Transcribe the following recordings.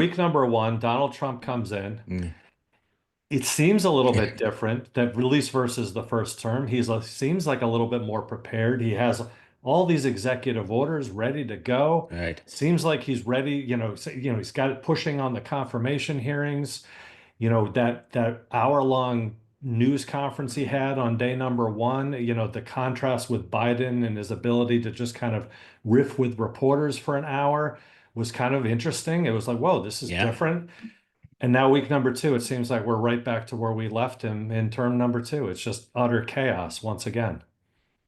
Week number one, Donald Trump comes in. Mm. It seems a little bit different, that release versus the first term. Seems like a little bit more prepared. He has all these executive orders ready to go. Right. Seems like he's ready, he's got it pushing on the confirmation hearings. That hour-long news conference he had on day number one, the contrast with Biden and his ability to just kind of riff with reporters for an hour was kind of interesting. It was like, whoa, this is Yeah. different. And now week number two, it seems like we're right back to where we left him in term number two. It's just utter chaos once again.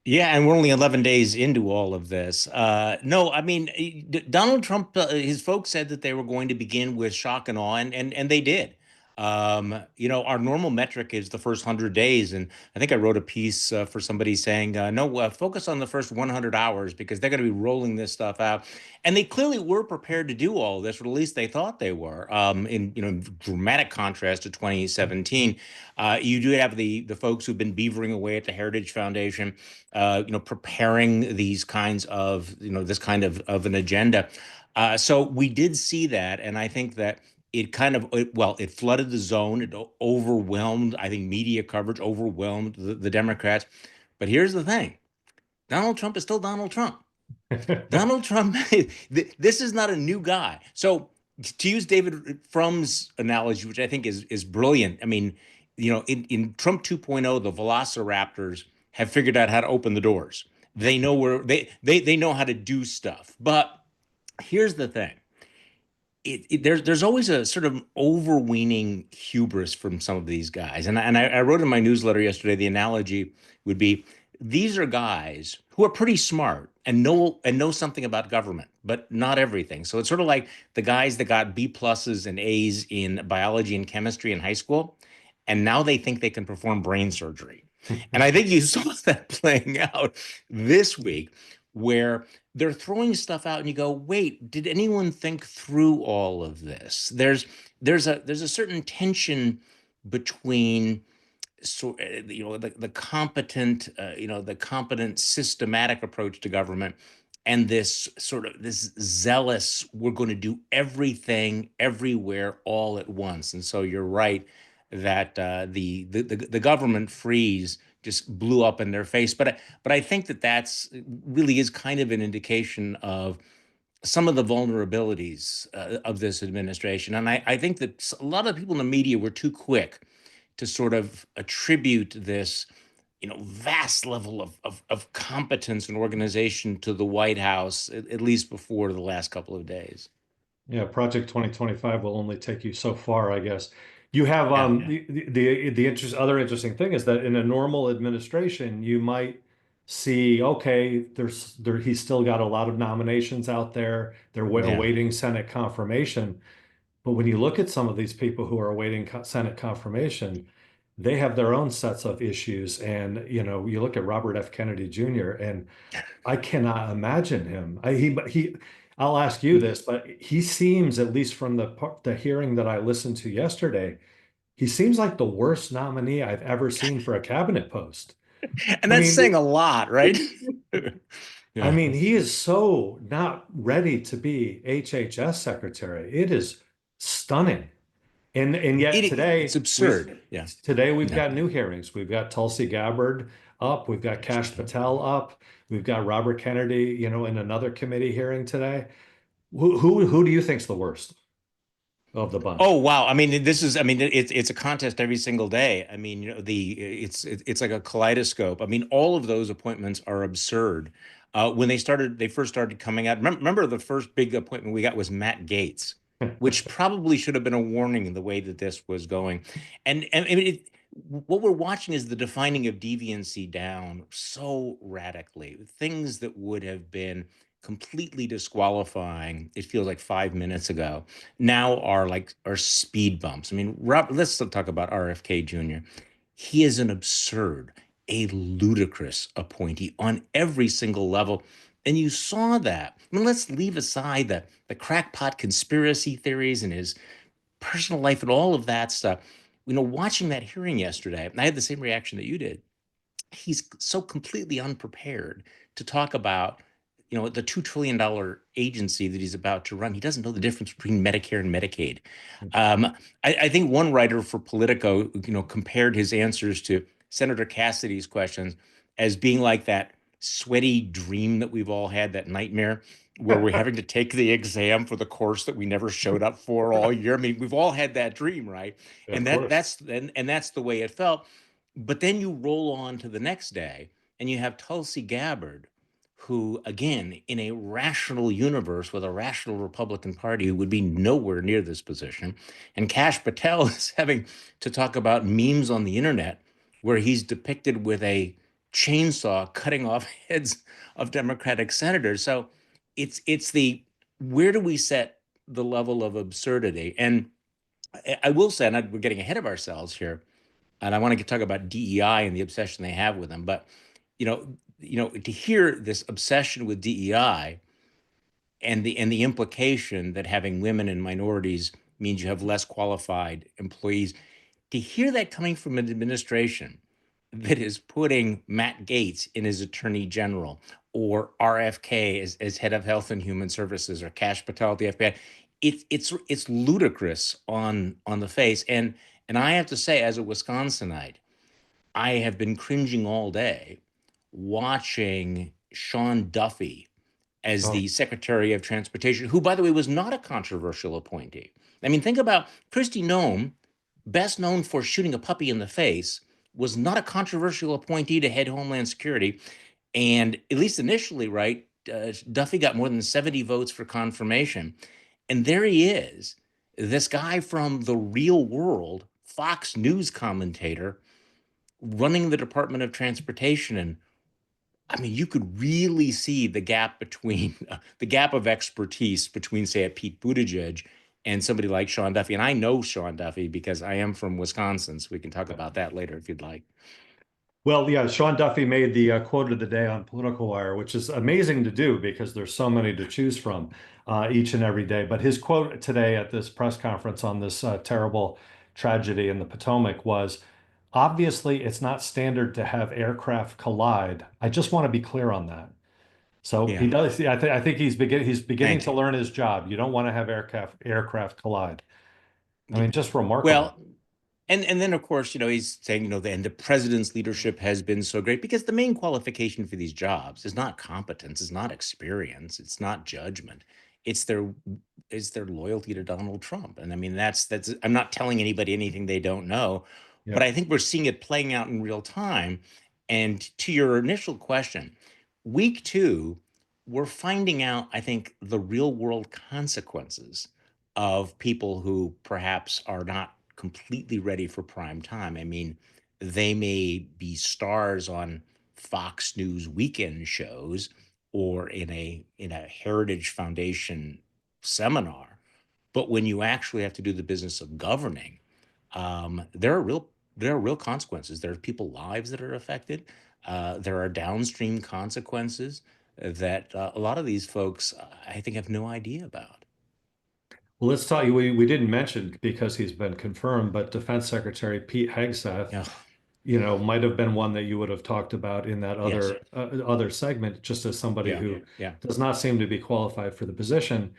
Yeah, and we're only 11 days into all of this. No, I mean, Donald Trump, his folks said that they were going to begin with shock and awe, and they did. Our normal metric is the first 100 days, and I think I wrote a piece for somebody saying, no, focus on the first 100 hours because they're going to be rolling this stuff out. And they clearly were prepared to do all of this, or at least they thought they were. In dramatic contrast to 2017, you do have the folks who've been beavering away at the Heritage Foundation, preparing these kinds of, this kind of an agenda. So we did see that, and I think that it flooded the zone. It overwhelmed, I think, media coverage overwhelmed the Democrats. But here's the thing: Donald Trump is still Donald Trump. Donald Trump, this is not a new guy. So to use David Frum's analogy, which I think is brilliant. I mean, in Trump 2.0, the Velociraptors have figured out how to open the doors. They know where they know how to do stuff. But here's the thing. There's always a sort of overweening hubris from some of these guys, and I wrote in my newsletter yesterday. The analogy would be these are guys who are pretty smart and know something about government, but not everything. So it's sort of like the guys that got B pluses and A's in biology and chemistry in high school, and now they think they can perform brain surgery. And I think you saw that playing out this week, where they're throwing stuff out and you go, wait, did anyone think through all of this? There's a certain tension between the competent systematic approach to government and this zealous, we're going to do everything everywhere all at once. And so you're right that the government freeze just blew up in their face. But I think that's really is kind of an indication of some of the vulnerabilities of this administration. And I think that a lot of people in the media were too quick to sort of attribute this, vast level of competence and organization to the White House, at least before the last couple of days. Yeah, Project 2025 will only take you so far, I guess. You have Yeah. other interesting thing is that in a normal administration, you might see, okay, he's still got a lot of nominations out there. They're Yeah. awaiting Senate confirmation. But when you look at some of these people who are awaiting Senate confirmation, they have their own sets of issues. And, you look at Robert F. Kennedy Jr., and I cannot imagine him. I'll ask you this, but he seems, at least from the hearing that I listened to yesterday, he seems like the worst nominee I've ever seen for a cabinet post. And I that's saying mean, a lot, right? I Yeah. mean, he is so not ready to be HHS secretary. It is stunning. And yet It's absurd. Yeah. today we've Yeah. got new hearings. We've got Tulsi Gabbard up, we've got Kash Patel up, we've got Robert Kennedy, in another committee hearing today. Who do you think's the worst of the Oh bunch? wow! I mean, it's a contest every single day. I mean, it's like a kaleidoscope. I mean, all of those appointments are absurd. When they first started coming out. Remember, the first big appointment we got was Matt Gaetz, which probably should have been a warning in the way that this was going. And I mean, what we're watching is the defining of deviancy down so radically. Things that would have been completely disqualifying, it feels like 5 minutes ago, now are speed bumps. I mean, let's talk about RFK Jr. He is an absurd, a ludicrous appointee on every single level. And you saw that. I mean, let's leave aside the crackpot conspiracy theories and his personal life and all of that stuff. Watching that hearing yesterday, I had the same reaction that you did. He's so completely unprepared to talk about the $2 trillion agency that he's about to run. He doesn't know the difference between Medicare and Medicaid. Um, I think one writer for Politico, compared his answers to Senator Cassidy's questions as being like that sweaty dream that we've all had, that nightmare where we're having to take the exam for the course that we never showed up for all year. I mean, we've all had that dream, right? Of And course. that's the way it felt. But then you roll on to the next day and you have Tulsi Gabbard, who, again, in a rational universe with a rational Republican Party, would be nowhere near this position. And Kash Patel is having to talk about memes on the internet where he's depicted with a chainsaw cutting off heads of Democratic senators. So it's the where do we set the level of absurdity? And I will say, and we're getting ahead of ourselves here, and I want to talk about DEI and the obsession they have with them. But to hear this obsession with DEI and the implication that having women and minorities means you have less qualified employees, to hear that coming from an administration that is putting Matt Gaetz in as Attorney General, or RFK as head of Health and Human Services, or Kash Patel at the FBI, it's ludicrous on the face. And I have to say, as a Wisconsinite, I have been cringing all day watching Sean Duffy as Oh, the Secretary of Transportation, who, by the way, was not a controversial appointee. I mean, think about Kristi Noem, best known for shooting a puppy in the face, was not a controversial appointee to head Homeland Security. And at least initially, right, Duffy got more than 70 votes for confirmation. And there he is, this guy from the real world, Fox News commentator, running the Department of Transportation. And I mean, you could really see the gap between the gap of expertise between, say, a Pete Buttigieg and somebody like Sean Duffy. And I know Sean Duffy because I am from Wisconsin, so we can talk about that later if you'd like. well, yeah, Sean Duffy made the quote of the day on Political Wire, which is amazing to do because there's so many to choose from each and every day. But his quote today at this press conference on this terrible tragedy in the Potomac was, obviously, it's not standard to have aircraft collide. I just want to be clear on that. So he Yeah, does. I think he's beginning thank to you. learn his job. You don't want to have aircraft collide. I Yeah. mean, just remarkable. Well, and then of course, he's saying, and the president's leadership has been so great because the main qualification for these jobs is not competence, it's not experience, it's not judgment. It's their loyalty to Donald Trump. And I mean, that's I'm not telling anybody anything they don't know, but Yep. I think we're seeing it playing out in real time. And to your initial question, week two, we're finding out, I think, the real world consequences of people who perhaps are not completely ready for prime time. I mean, they may be stars on Fox News weekend shows or in a Heritage Foundation seminar, but when you actually have to do the business of governing, there are real consequences. There are people lives that are affected. There are downstream consequences that a lot of these folks, I think, have no idea about. Well, let's talk. We didn't mention because he's been confirmed, but Defense Secretary Pete Hegseth, Yeah. might have been one that you would have talked about in that Yes. other segment, just as somebody Yeah. who Yeah. does not seem to be qualified for the position.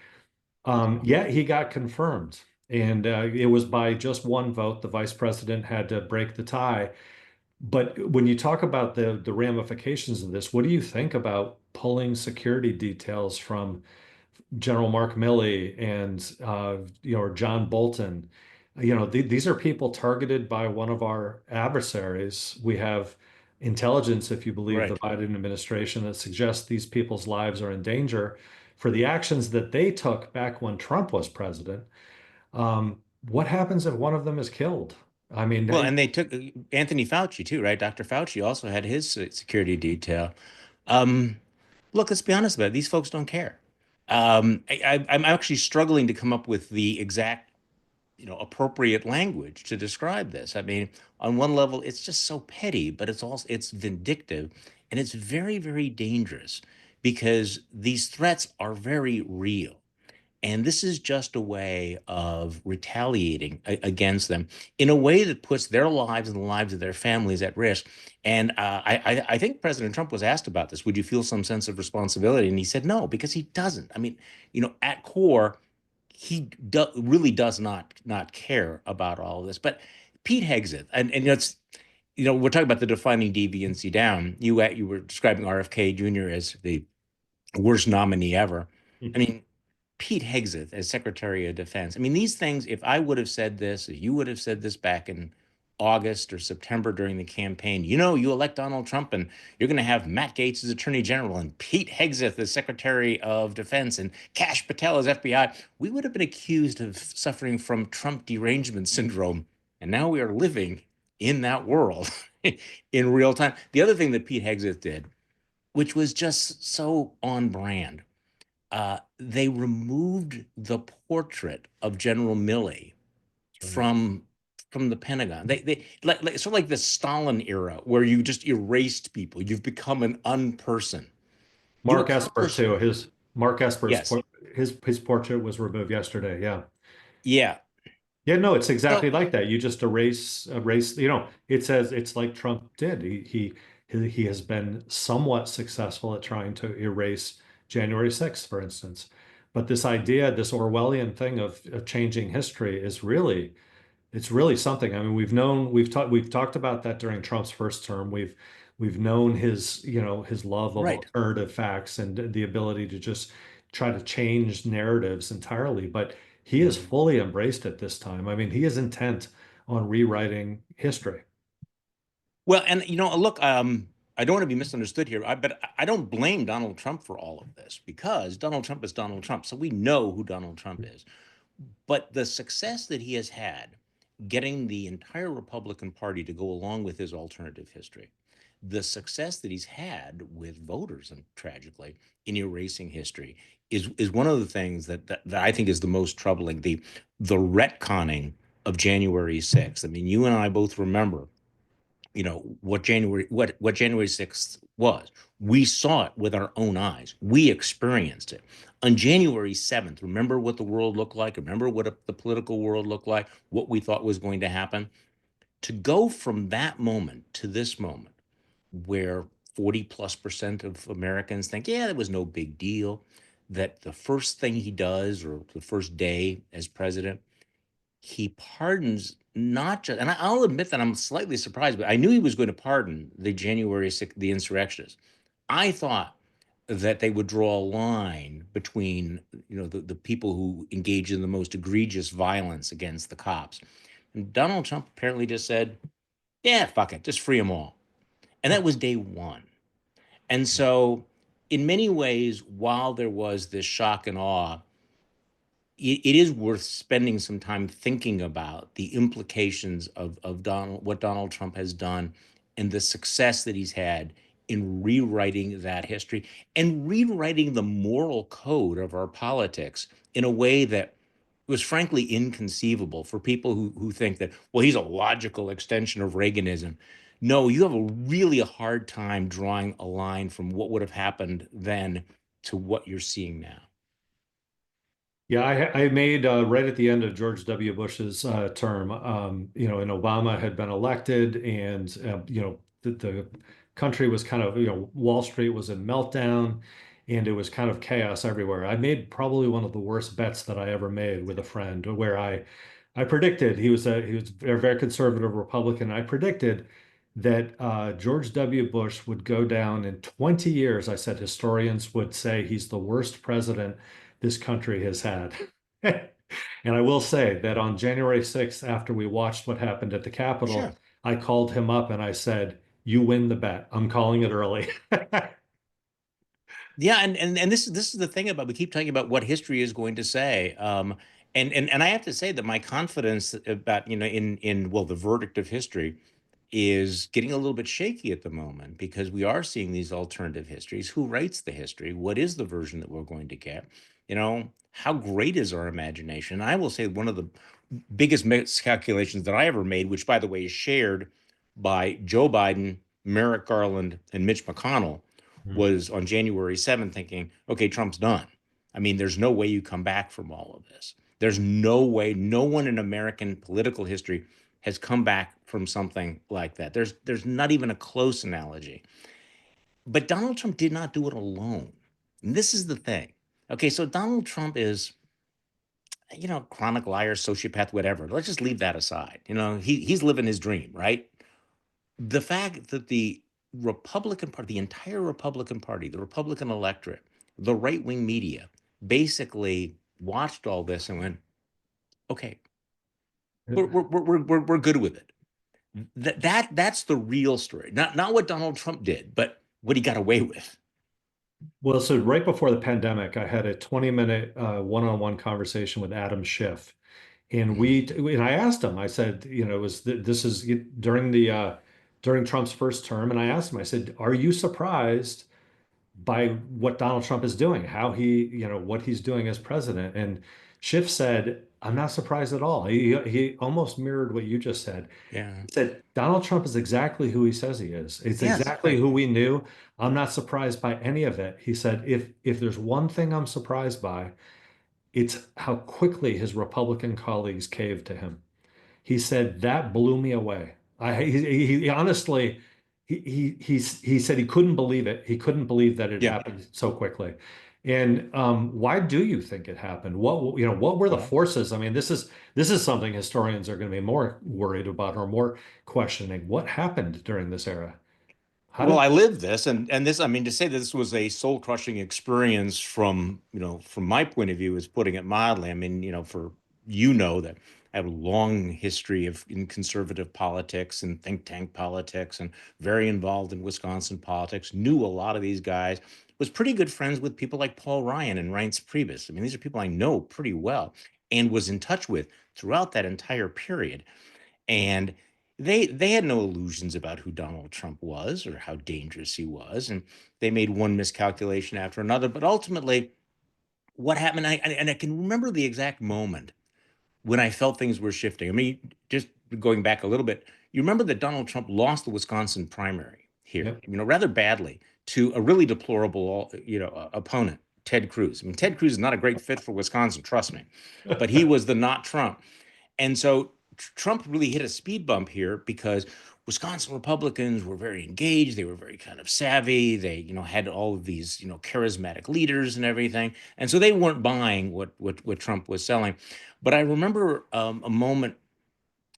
Yet he got confirmed, and it was by just one vote. The vice president had to break the tie. But when you talk about the ramifications of this, what do you think about pulling security details from General Mark Milley and or John Bolton? These are people targeted by one of our adversaries. We have intelligence, if you believe the Right. Biden administration, that suggests these people's lives are in danger for the actions that they took back when Trump was president. What happens if one of them is killed? I mean, Well, and they took Anthony Fauci too, right? Dr. Fauci also had his security detail. Um, Look, let's be honest about it. These folks don't care. I'm actually struggling to come up with the exact, appropriate language to describe this. I mean, on one level, it's just so petty, but it's vindictive, and it's very, very dangerous because these threats are very real. And this is just a way of retaliating against them in a way that puts their lives and the lives of their families at risk. And I think President Trump was asked about this. Would you feel some sense of responsibility? And he said no, because he doesn't. I mean, at core, really does not care about all of this. But Pete Hegseth, and it's we're talking about the defining deviancy down. You were describing RFK Jr. as the worst nominee ever. I mean, Pete Hegseth as Secretary of Defense. I mean, these things, if I would have said this, if you would have said this back in August or September during the campaign, you elect Donald Trump and you're going to have Matt Gaetz as Attorney General and Pete Hegseth as Secretary of Defense and Kash Patel as FBI, we would have been accused of suffering from Trump derangement syndrome. And now we are living in that world in real time. The other thing that Pete Hegseth did, which was just so on brand, they removed the portrait of General Milley That's right. from the Pentagon. They sort of like the Stalin era, where you just erased people. You've become an unperson. You Mark Esper accomplish too. His Mark Esper's yes, his portrait was removed yesterday. Yeah. yeah. Yeah, no, it's exactly So like that. You just erase, it says it's like Trump did. He has been somewhat successful at trying to erase January 6th, for instance. But this idea, this Orwellian thing of changing history is really it's really something. I mean, we've talked about that during Trump's first term. We've known his love of right. alternative facts and the ability to just try to change narratives entirely. But he has fully embraced it this time. I mean, he is intent on rewriting history. Well, and look, I don't want to be misunderstood here, but I don't blame Donald Trump for all of this, because Donald Trump is Donald Trump, so we know who Donald Trump is. But the success that he has had getting the entire Republican Party to go along with his alternative history, the success that he's had with voters, and tragically, in erasing history, is one of the things that I think is the most troubling. The retconning of January 6th. I mean, you and I both remember what January 6th was. We saw it with our own eyes. We experienced it. On January 7th, remember what the world looked like? Remember what the political world looked like? What we thought was going to happen? To go from that moment to this moment, where 40+% of Americans think, yeah, there was no big deal, that the first thing he does, or the first day as president, he pardons not just, and I'll admit that I'm slightly surprised, but I knew he was going to pardon the January 6th, the insurrectionists. I thought that they would draw a line between, the people who engage in the most egregious violence against the cops. And Donald Trump apparently just said, yeah, fuck it, just free them all. And that was day one. And so, in many ways, while there was this shock and awe, it is worth spending some time thinking about the implications of what Donald Trump has done, and the success that he's had in rewriting that history and rewriting the moral code of our politics in a way that was frankly inconceivable for people who think that, well, he's a logical extension of Reaganism. No, you have a hard time drawing a line from what would have happened then to what you're seeing now. Yeah, I made right at the end of George W. Bush's term, and Obama had been elected, and the country was kind of, Wall Street was in meltdown, and it was kind of chaos everywhere. I made probably one of the worst bets that I ever made with a friend, where I predicted he was a very conservative Republican. I predicted that George W. Bush would go down in 20 years. I said historians would say he's the worst president this country has had. And I will say that on January 6th, after we watched what happened at the Capitol, Sure. I called him up and I said, "You win the bet. I'm calling it early." Yeah, and this is the thing about, we keep talking about what history is going to say. And I have to say that my confidence about, in well, the verdict of history is getting a little bit shaky at the moment, because we are seeing these alternative histories. Who writes the history? What is the version that we're going to get? How great is our imagination? I will say one of the biggest miscalculations that I ever made, which by the way is shared by Joe Biden, Merrick Garland, and Mitch McConnell, Hmm. was on January 7th thinking, okay, Trump's done. I mean, there's no way you come back from all of this. There's no way, no one in American political history has come back from something like that. There's not even a close analogy. But Donald Trump did not do it alone. And this is the thing. Okay, so Donald Trump is, chronic liar, sociopath, whatever. Let's just leave that aside. He's living his dream, right? The fact that the Republican Party, the entire Republican Party, the Republican electorate, the right wing media basically watched all this and went, okay, we're good with it. That's the real story. Not what Donald Trump did, but what he got away with. Well, so right before the pandemic, I had a 20-minute one-on-one conversation with Adam Schiff. And Mm, I asked him, I said, this is during during Trump's first term. And I asked him, I said, are you surprised by what Donald Trump is doing, how what he's doing as president? And Schiff said, I'm not surprised at all. He almost mirrored what you just said. yeah. He said, Donald Trump is exactly who he says he is. It's Yes. exactly Right. who we knew. I'm not surprised by any of it. He said, if there's one thing I'm surprised by, it's how quickly his Republican colleagues caved to him. He said that blew me away. He honestly he said he couldn't believe it. He couldn't believe that it Yeah. happened so quickly. And why do you think it happened? What were the Well, forces? I mean, this is something historians are going to be more worried about or more questioning. What happened during this era? How Well, did I lived this, and this. I mean, to say that this was a soul crushing experience from my point of view is putting it mildly. I mean, for that I have a long history in conservative politics and think tank politics, and very involved in Wisconsin politics. Knew a lot of these guys. Was pretty good friends with people like Paul Ryan and Reince Priebus. I mean, these are people I know pretty well, and was in touch with throughout that entire period. And they had no illusions about who Donald Trump was or how dangerous he was, and they made one miscalculation after another. But ultimately, what happened? I can remember the exact moment when I felt things were shifting. I mean, just going back a little bit, you remember that Donald Trump lost the Wisconsin primary here, yep. rather badly to a really deplorable, opponent, Ted Cruz. I mean, Ted Cruz is not a great fit for Wisconsin, trust me, but he was the not Trump. And so Trump really hit a speed bump here because Wisconsin Republicans were very engaged. They were very kind of savvy. They, had all of these, charismatic leaders and everything. And so they weren't buying what Trump was selling. But I remember a moment,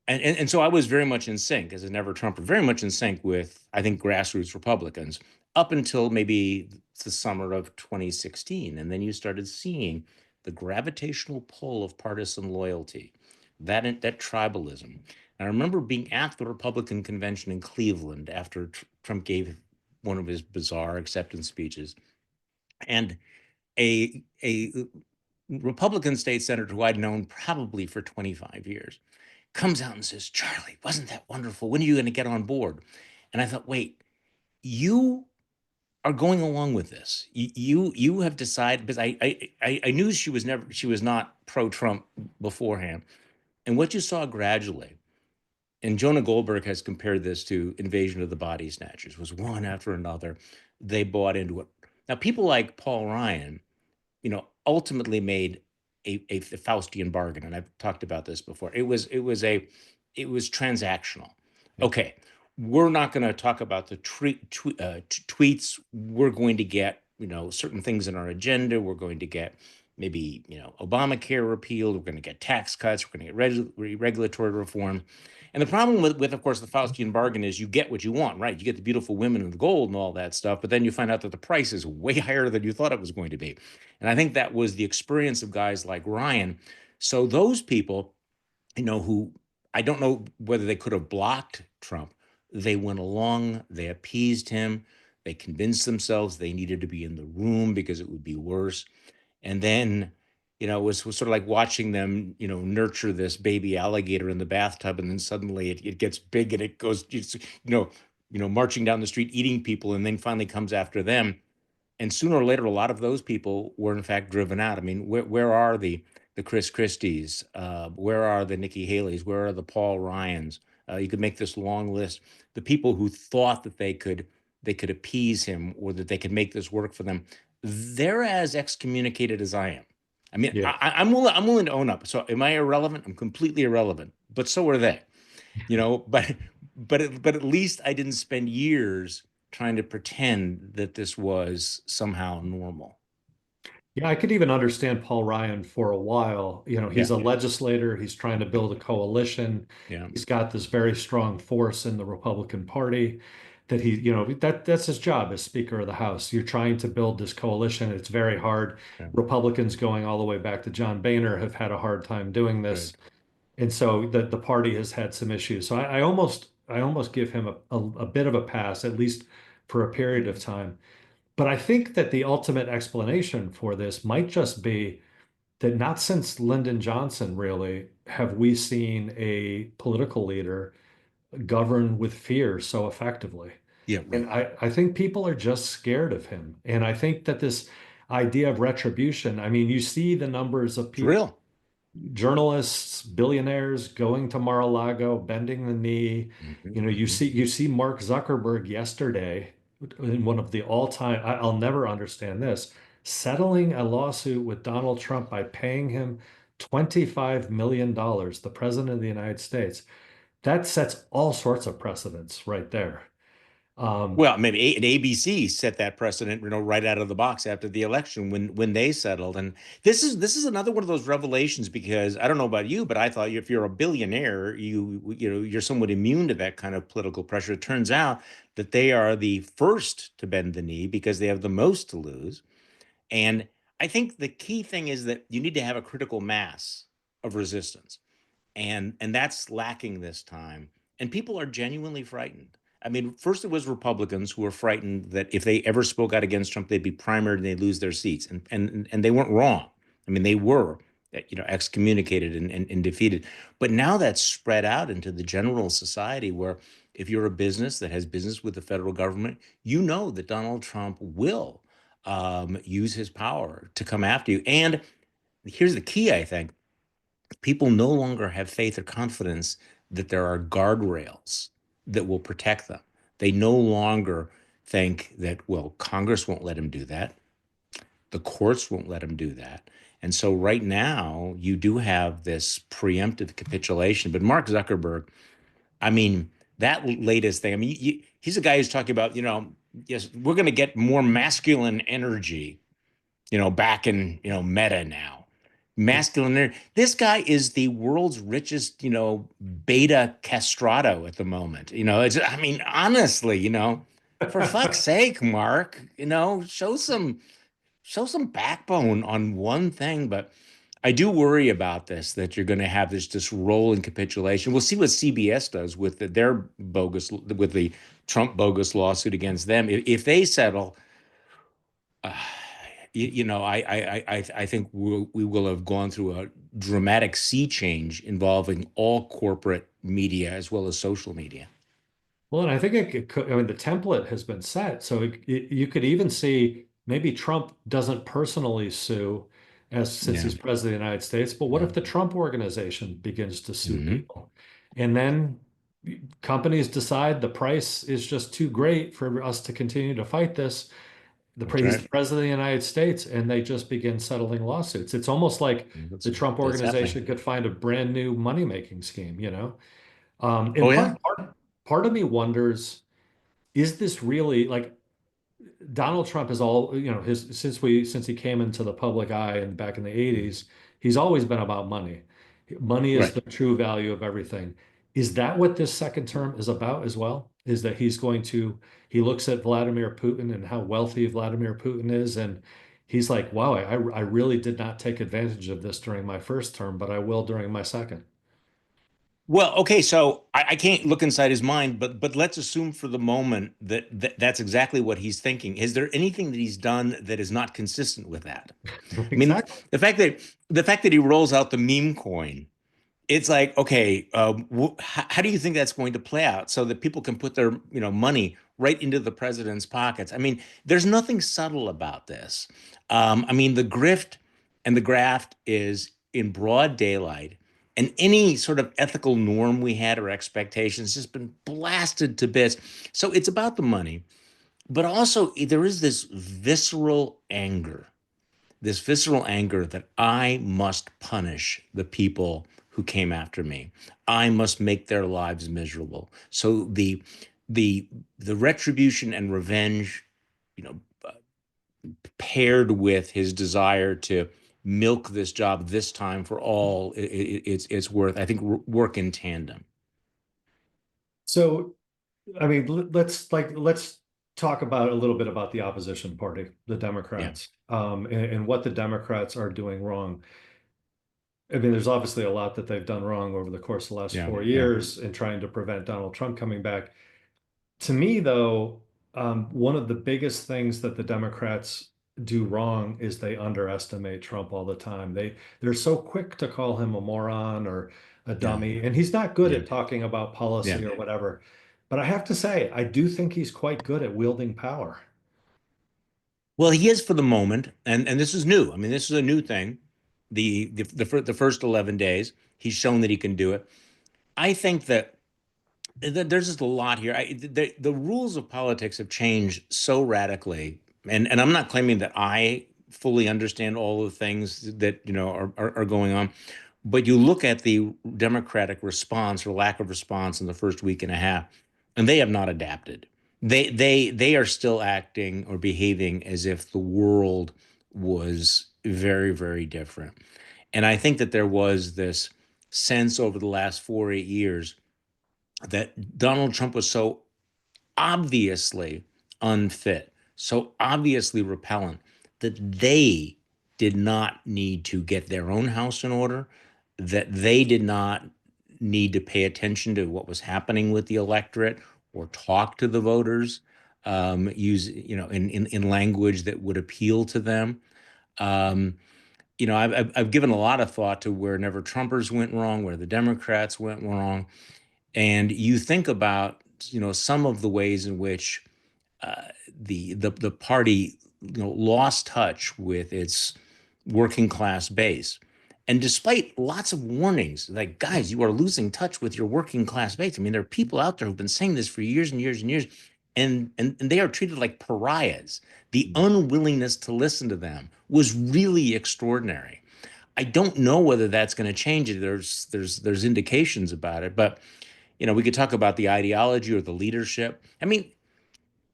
and so I was very much in sync as a never Trumper, very much in sync with, I think, grassroots Republicans up until maybe the summer of 2016. And then you started seeing the gravitational pull of partisan loyalty, that tribalism. And I remember being at the Republican convention in Cleveland after Trump gave one of his bizarre acceptance speeches. And a Republican state senator who I'd known probably for 25 years comes out and says, Charlie, wasn't that wonderful? When are you going to get on board? And I thought, wait, you are going along with this. You have decided, because I knew she was not pro Trump beforehand. And what you saw gradually, and Jonah Goldberg has compared this to Invasion of the Body Snatchers, was one after another. They bought into it. Now, people like Paul Ryan, ultimately made a Faustian bargain, and I've talked about this before. It was transactional. Yep. Okay, we're not going to talk about the tweets. We're going to get certain things in our agenda. We're going to get maybe Obamacare repealed. We're going to get tax cuts. We're going to get regulatory reform. And the problem with, of course, the Faustian bargain is you get what you want, right? You get the beautiful women and the gold and all that stuff, but then you find out that the price is way higher than you thought it was going to be. And I think that was the experience of guys like Ryan. So those people, who I don't know whether they could have blocked Trump, they went along, they appeased him, they convinced themselves they needed to be in the room because it would be worse. And then, it was sort of like watching them, nurture this baby alligator in the bathtub, and then suddenly it gets big and it goes, marching down the street, eating people, and then finally comes after them. And sooner or later, a lot of those people were in fact driven out. I mean, where are the Chris Christies? Where are the Nikki Haley's? Where are the Paul Ryans? You could make this long list. The people who thought that they could appease him or that they could make this work for them, they're as excommunicated as I am. I mean, Yeah. I'm willing to own up. So am I irrelevant? I'm completely irrelevant, but so are they, but at least I didn't spend years trying to pretend that this was somehow normal. Yeah, I could even understand Paul Ryan for a while. He's Yeah. a legislator, he's trying to build a coalition. Yeah. He's got this very strong force in the Republican Party that that's his job as Speaker of the House. You're trying to build this coalition. It's very hard. Yeah. Republicans going all the way back to John Boehner have had a hard time doing this. Right. And so the party has had some issues. So I almost give him a bit of a pass, at least for a period of time. But I think that the ultimate explanation for this might just be that not since Lyndon Johnson really have we seen a political leader govern with fear so effectively. Yeah. And Right. I think people are just scared of him. And I think that this idea of retribution, I mean, you see the numbers of It's people, real. journalists, billionaires going to Mar-a-Lago, bending the knee. Hmm. You see Mark Zuckerberg yesterday in one of the all-time, I'll never understand this, settling a lawsuit with Donald Trump by paying him $25 million, the president of the United States. That sets all sorts of precedents right there. Um, Well, maybe and ABC set that precedent, right out of the box after the election when they settled. And this is another one of those revelations because I don't know about you, but I thought if you're a billionaire, you're somewhat immune to that kind of political pressure. It turns out that they are the first to bend the knee because they have the most to lose. And I think the key thing is that you need to have a critical mass of resistance, and that's lacking this time, and people are genuinely frightened. I mean, first it was Republicans who were frightened that if they ever spoke out against Trump they'd be primared and they'd lose their seats, and they weren't wrong. I mean, they were excommunicated and defeated, but now that's spread out into the general society where if you're a business that has business with the federal government, you know that Donald Trump will use his power to come after you. And here's the key, I think: people no longer have faith or confidence that there are guardrails that will protect them. They no longer think that, well, Congress won't let him do that. The courts won't let him do that. And so right now, you do have this preemptive capitulation. But Mark Zuckerberg, I mean, that latest thing, I mean, he's a guy who's talking about, yes, we're going to get more masculine energy back in, Meta now. Masculine. This guy is the world's richest, beta castrato at the moment. I mean, honestly, for fuck's sake, Mark, show some backbone on one thing. But I do worry about this, that you're going to have this rolling capitulation. We'll see what CBS does with with the Trump bogus lawsuit against them. If they settle, uh, I think we will have gone through a dramatic sea change involving all corporate media as well as social media. Well, and I think it could, I mean, the template has been set. So you could even see maybe Trump doesn't personally sue since Yeah. he's president of the United States, but what Yeah. if the Trump organization begins to sue Hmm. people? And then companies decide the price is just too great for us to continue to fight this. That's He's the right. president of the United States, and they just begin settling lawsuits. It's almost like That's the Trump that's happening. organization could find a brand new money-making scheme. And Oh part, yeah. part part of me wonders, is this really like Donald Trump is all, his since he came into the public eye and back in the 80s, he's always been about money. Money is Right. the true value of everything. Is that what this second term is about as well? Is that he looks at Vladimir Putin and how wealthy Vladimir Putin is, and he's like, wow, I really did not take advantage of this during my first term, but I will during my second. Well, okay, so I can't look inside his mind, but let's assume for the moment that's exactly what he's thinking. Is there anything that he's done that is not consistent with that? I mean, Exactly. the fact that he rolls out the meme coin, it's like, okay, how do you think that's going to play out so that people can put their money right into the president's pockets? I mean, there's nothing subtle about this. I mean, the grift and the graft is in broad daylight, and any sort of ethical norm we had or expectations has been blasted to bits. So it's about the money. but also there is this visceral anger that I must punish the people who came after me. I must make their lives miserable. So the the retribution and revenge, you know, paired with his desire to milk this job this time for all it's worth, I think, work in tandem. So, I mean, let's talk about a little bit about the opposition party, the Yeah, Democrats, and what the Democrats are doing wrong. I mean, there's obviously a lot that they've done wrong over the course of the last yeah, four yeah, years in trying to prevent Donald Trump coming back. To me, though, one of the biggest things that the Democrats do wrong is they underestimate Trump all the time. They're so quick to call him a moron or a yeah, dummy, and he's not good yeah, at talking about yeah. policy or whatever. But I have to say, I do think he's quite good at wielding power. Well, he is for the moment, and this is new. I mean, this is a new thing. The first 11 days, he's shown that he can do it. I think that there's just a lot here. The rules of politics have changed so radically, and I'm not claiming that I fully understand all the things that are going on. But you look at the Democratic response or lack of response in the first week and a half, and they have not adapted. They are still acting or behaving as if the world was very, very different. And I think that there was this sense over the last 4 8 years that Donald Trump was so obviously unfit, so obviously repellent, that they did not need to get their own house in order, that they did not need to pay attention to what was happening with the electorate or talk to the voters, use in language that would appeal to them. Um, I've given a lot of thought to where Never Trumpers went wrong, where the Democrats went wrong, and you think about some of the ways in which uh, the party lost touch with its working class base. And despite lots of warnings, like, guys, you are losing touch with your working class base. I mean, there are people out there who've been saying this for years and years and years, and they are treated like pariahs. The unwillingness to listen to them was really extraordinary. I don't know whether that's going to change it. There's indications about it, but we could talk about the ideology or the leadership. I mean,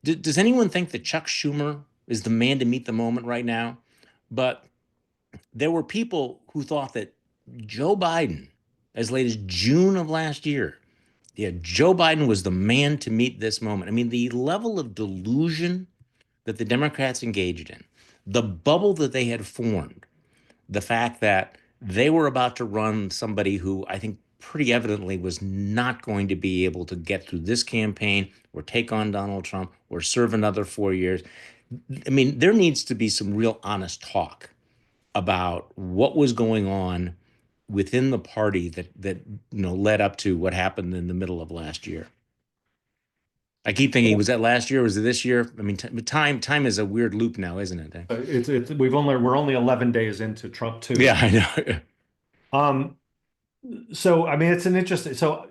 does anyone think that Chuck Schumer is the man to meet the moment right now? But there were people who thought that Joe Biden, as late as June of last year, yeah, Joe Biden was the man to meet this moment. I mean, the level of delusion that the Democrats engaged in, the bubble that they had formed, the fact that they were about to run somebody who I think pretty evidently was not going to be able to get through this campaign or take on Donald Trump or serve another 4 years. I mean, there needs to be some real honest talk about what was going on within the party that led up to what happened in the middle of last year. I keep thinking, was that last year? Was it this year? I mean, time is a weird loop now, isn't it? We're only 11 days into Trump too. Yeah, I know. Um, so I mean, it's an interesting. So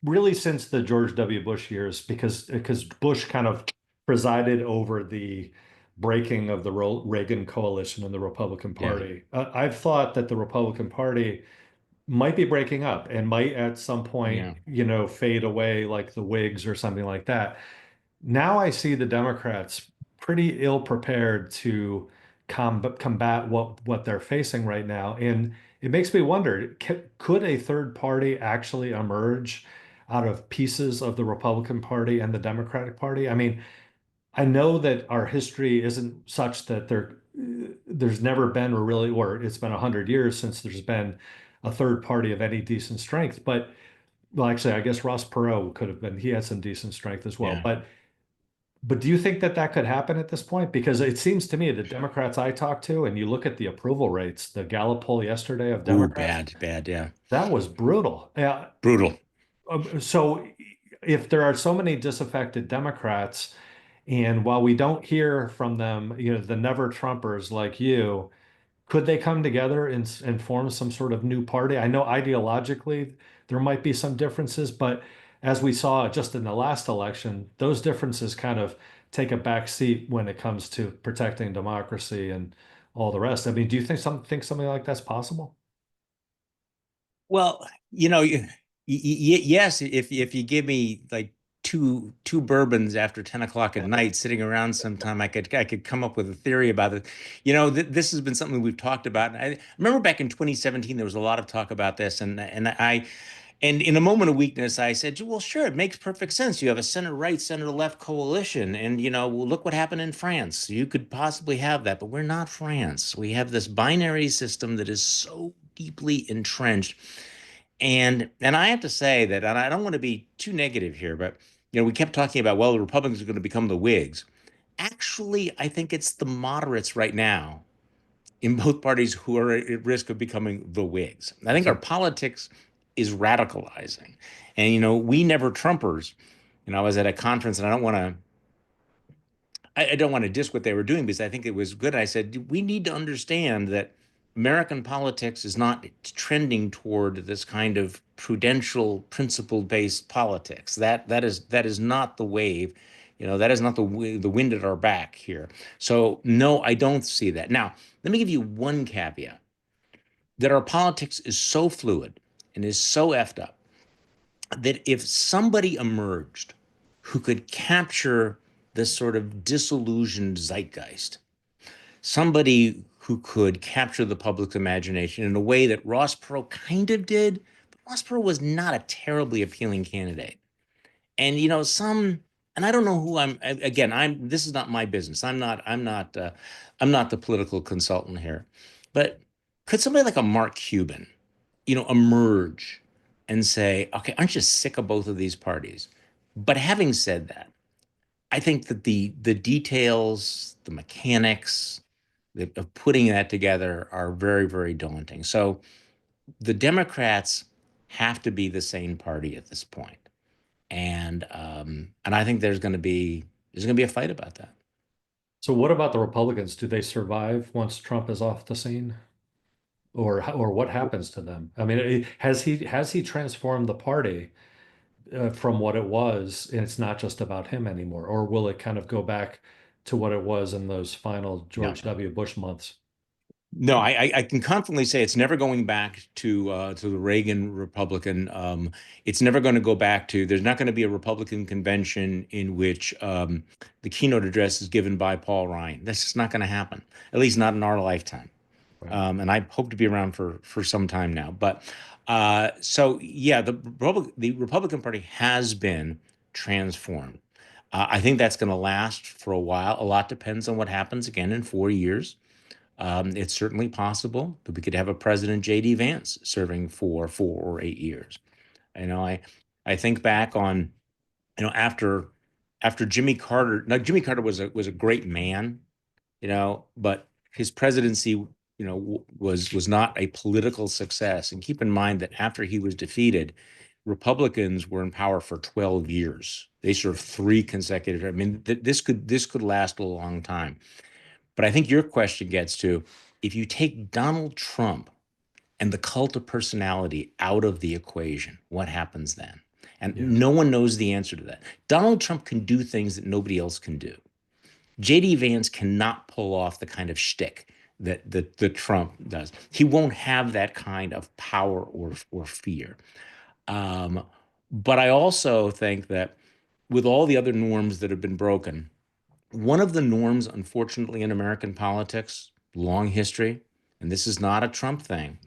really, since the George W. Bush years, because Bush kind of presided over the breaking of the Reagan coalition and the Republican Yeah, Party. I've thought that the Republican Party might be breaking up and might at some point, yeah, fade away like the Whigs or something like that. Now I see the Democrats pretty ill prepared to combat what they're facing right now. And it makes me wonder, could a third party actually emerge out of pieces of the Republican Party and the Democratic Party? I mean, I know that our history isn't such that there's never been or really, or it's been 100 years since there's been a third party of any decent strength. But well, actually, I guess Ross Perot could have been. He had some decent strength as well. yeah. But do you think that that could happen at this point? Because it seems to me the Democrats I talked to, and you look at the approval rates, the Gallup poll yesterday of Ooh, Democrats, bad, bad. Yeah, that was brutal. Yeah. brutal. So if there are so many disaffected Democrats, and while we don't hear from them, the never Trumpers like you, could they come together and form some sort of new party? I know ideologically there might be some differences, but as we saw just in the last election, those differences kind of take a back seat when it comes to protecting democracy and all the rest. I mean, do you think something like that's possible? Well, yes, if you give me like two bourbons after 10 o'clock at night sitting around sometime, I could come up with a theory about it. This has been something we've talked about. I remember back in 2017 there was a lot of talk about this, and in a moment of weakness, I said, well, sure, it makes perfect sense. You have a center right, center left coalition. And, well, look what happened in France. You could possibly have that, but we're not France. We have this binary system that is so deeply entrenched. And I have to say that, and I don't want to be too negative here, but, we kept talking about, well, the Republicans are going to become the Whigs. Actually, I think it's the moderates right now in both parties who are at risk of becoming the Whigs. I think our So politics is radicalizing. And, we never Trumpers, I was at a conference and I don't want to diss what they were doing because I think it was good. I said, we need to understand that American politics is not trending toward this kind of prudential, principle-based politics. That is not the wave. That is not the wind at our back here. So no, I don't see that. Now, let me give you one caveat that our politics is so fluid and is so effed up that if somebody emerged who could capture this sort of disillusioned zeitgeist, somebody who could capture the public's imagination in a way that Ross Perot kind of did, but Ross Perot was not a terribly appealing candidate. And and I don't know who again, this is not my business. I'm not the political consultant here. But could somebody like a Mark Cuban, emerge and say, okay, aren't you sick of both of these parties? But having said that, I think that the details, the mechanics of putting that together are very, very daunting. So the Democrats have to be the same party at this point, and I think there's going to be a fight about that. so what about the Republicans? Do they survive once Trump is off the scene? Or what happens to them? I mean, has he transformed the party from what it was, and it's not just about him anymore, or will it kind of go back to what it was in those final No, George W. Bush months? no, I can confidently say it's never going back to the Reagan Republican. It's never going to go back to. There's not going to be a Republican convention in which the keynote address is given by Paul Ryan. That's just not going to happen. At least not in our lifetime. Right. And I hope to be around for some time now. But so yeah, the Republican Party has been transformed. I think that's going to last for a while. A lot depends on what happens again in 4 years. It's certainly possible that we could have a President J.D. Vance serving for 4 or 8 years. I think back on after Jimmy Carter. Now Jimmy Carter was a great man, but his presidency, was not a political success. And keep in mind that after he was defeated, Republicans were in power for 12 years. They served three consecutive. I mean, this could last a long time. But I think your question gets to if you take Donald Trump and the cult of personality out of the equation, what happens then? And Yeah. no one knows the answer to that. Donald Trump can do things that nobody else can do. JD Vance cannot pull off the kind of shtick that Trump does. He won't have that kind of power or fear. Um, but I also think that with all the other norms that have been broken, one of the norms, unfortunately, in American politics, long history, and this is not a Trump thing,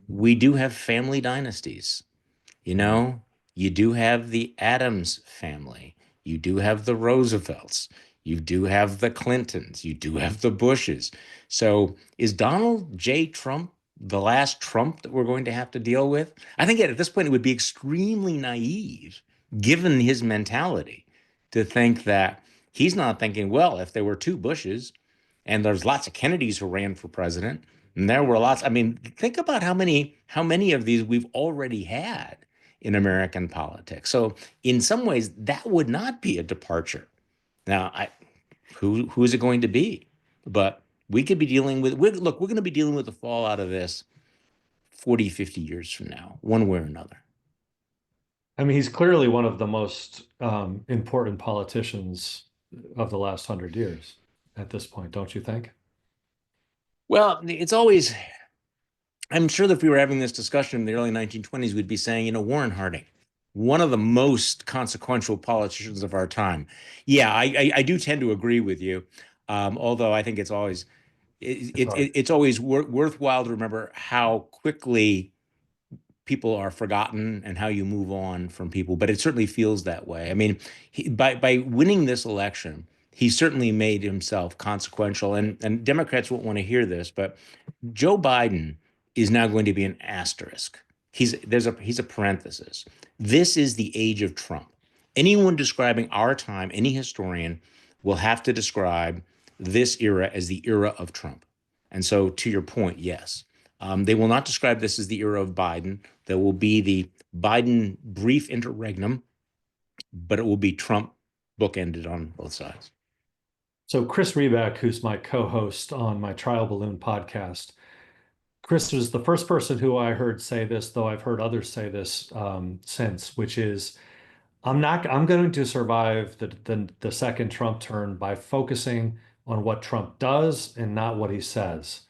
we do have family dynasties. You Mhm. know, you do have the Adams family, you do have the Roosevelts, you do have the Clintons, you do have the Bushes. So is Donald J. Trump the last Trump that we're going to have to deal with? I think at this point it would be extremely naive, given his mentality, to think that he's not thinking, well, if there were two Bushes and there's lots of Kennedys who ran for president, and there were lots. I mean, think about how many of these we've already had in American politics. So in some ways, that would not be a departure. Now, who is it going to be? But we could be dealing with look, we're going to be dealing with the fallout of this 40, 50 years from now, one way or another. I mean, he's clearly one of the most important politicians of the last 100 years at this point, don't you think? Well, it's always, I'm sure that if we were having this discussion in the early 1920s, we'd be saying, Warren Harding, one of the most consequential politicians of our time. Yeah, I do tend to agree with you. Although I think it's always It's hard. it's always worthwhile to remember how quickly people are forgotten and how you move on from people. But it certainly feels that way. I mean, by winning this election, he certainly made himself consequential. And Democrats won't want to hear this, but Joe Biden is now going to be an asterisk. He's a parenthesis. This is the age of Trump. Anyone describing our time, any historian, will have to describe this era as the era of Trump. And so, to your point, yes, they will not describe this as the era of Biden. There will be the Biden brief interregnum, but it will be Trump bookended on both sides. So Chris Reback, who's my co-host on my Trial Balloon podcast, Chris was the first person who I heard say this, though I've heard others say this since, which is I'm going to survive the second Trump turn by focusing on what Trump does and not what he says.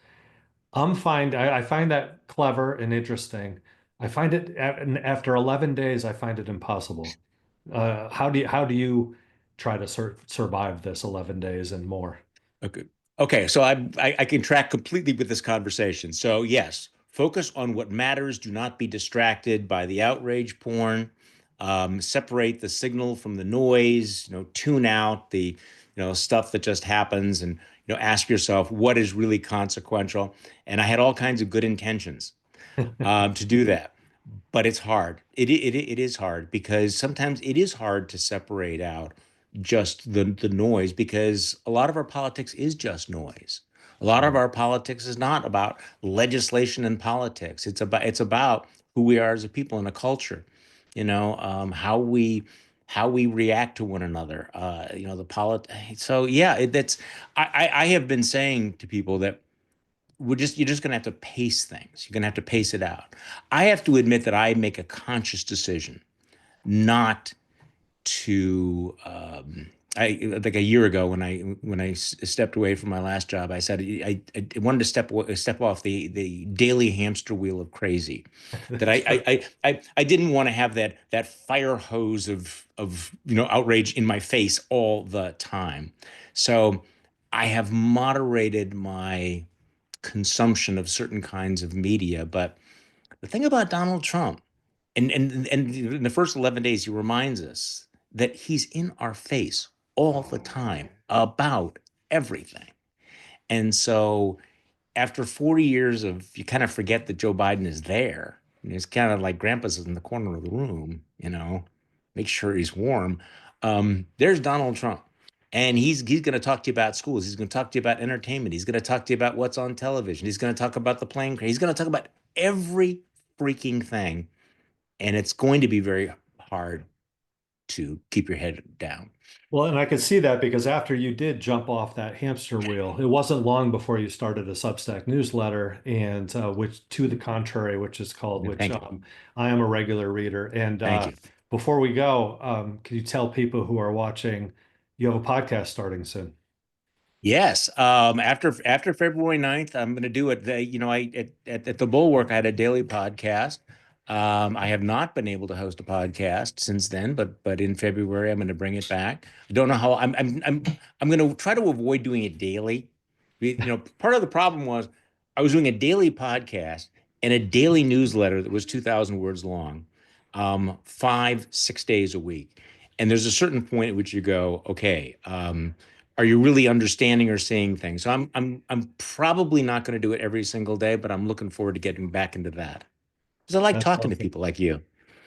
I find that clever and interesting. I find it after 11 days, I find it impossible. How do you try to survive this 11 days and more? Okay. Okay. So I can track completely with this conversation. So yes, focus on what matters. Do not be distracted by the outrage porn. Separate the signal from the noise. Tune out the stuff that just happens, and ask yourself what is really consequential. And I had all kinds of good intentions to do that, but it's hard. It is hard because sometimes it is hard to separate out just the noise, because a lot of our politics is just noise. A lot of Right. our politics is not about legislation and politics. It's about who we are as a people and a culture. How we react to one another. The So yeah, that's I have been saying to people that you're just going to have to pace things. You're going to have to pace it out. I have to admit that I make a conscious decision not to I like a year ago when I stepped away from my last job. I said I wanted to step off the daily hamster wheel of crazy. That I Sure. I didn't want to have that fire hose of outrage in my face all the time. So I have moderated my consumption of certain kinds of media. But the thing about Donald Trump, and in the first 11 days, he reminds us that he's in our face all the time about everything. And so after 40 years of, you kind of forget that Joe Biden is there. And it's kind of like grandpa's in the corner of the room, make sure he's warm. There's Donald Trump. And he's going to talk to you about schools. He's going to talk to you about entertainment. He's going to talk to you about what's on television. He's going to talk about the plane crash. He's going to talk about every freaking thing. And it's going to be very hard to keep your head down. Well, and I could see that because after you did jump off that hamster wheel, it wasn't long before you started a Substack newsletter, and which to the contrary, which is called, which Thank you. I am a regular reader. And Thank you. before we go, can you tell people who are watching you have a podcast starting soon? Yes. After February 9th, I'm going to do it. At the Bulwark, I had a daily podcast. I have not been able to host a podcast since then, but in February, I'm going to bring it back. I don't know how. I'm going to try to avoid doing it daily. Part of the problem was I was doing a daily podcast and a daily newsletter that was 2,000 words long, 5, 6 days a week. And there's a certain point at which you go, okay. Are you really understanding or seeing things? So I'm probably not going to do it every single day, but I'm looking forward to getting back into that because I like That's talking to awesome. people like you.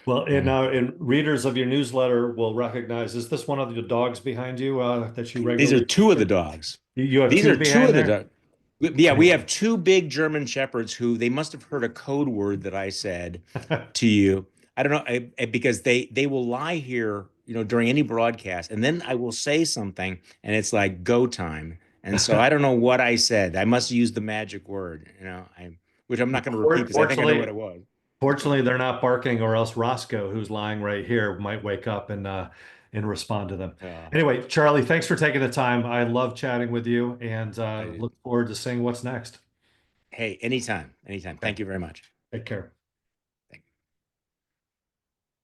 Well, Yeah. and readers of your newsletter will recognize, is this one of the dogs behind you that you These are regularly two of the feature? dogs. You have These two are two behind of the there? dogs. Yeah, we Anyway. have two big German shepherds who they must have heard a code word that I said to you. I don't know because they will lie here, during any broadcast, and then I will say something, and it's like go time. And so I don't know what I said. I must use the magic word, which I'm not going to repeat because I think I know what Fortunately, it was. Fortunately, they're not barking, or else Roscoe, who's lying right here, might wake up and respond to them. Uh, Anyway, Charlie, thanks for taking the time. I love chatting with you and I, look forward to seeing what's next. hey, anytime, anytime. Okay, Thank you very much. take care.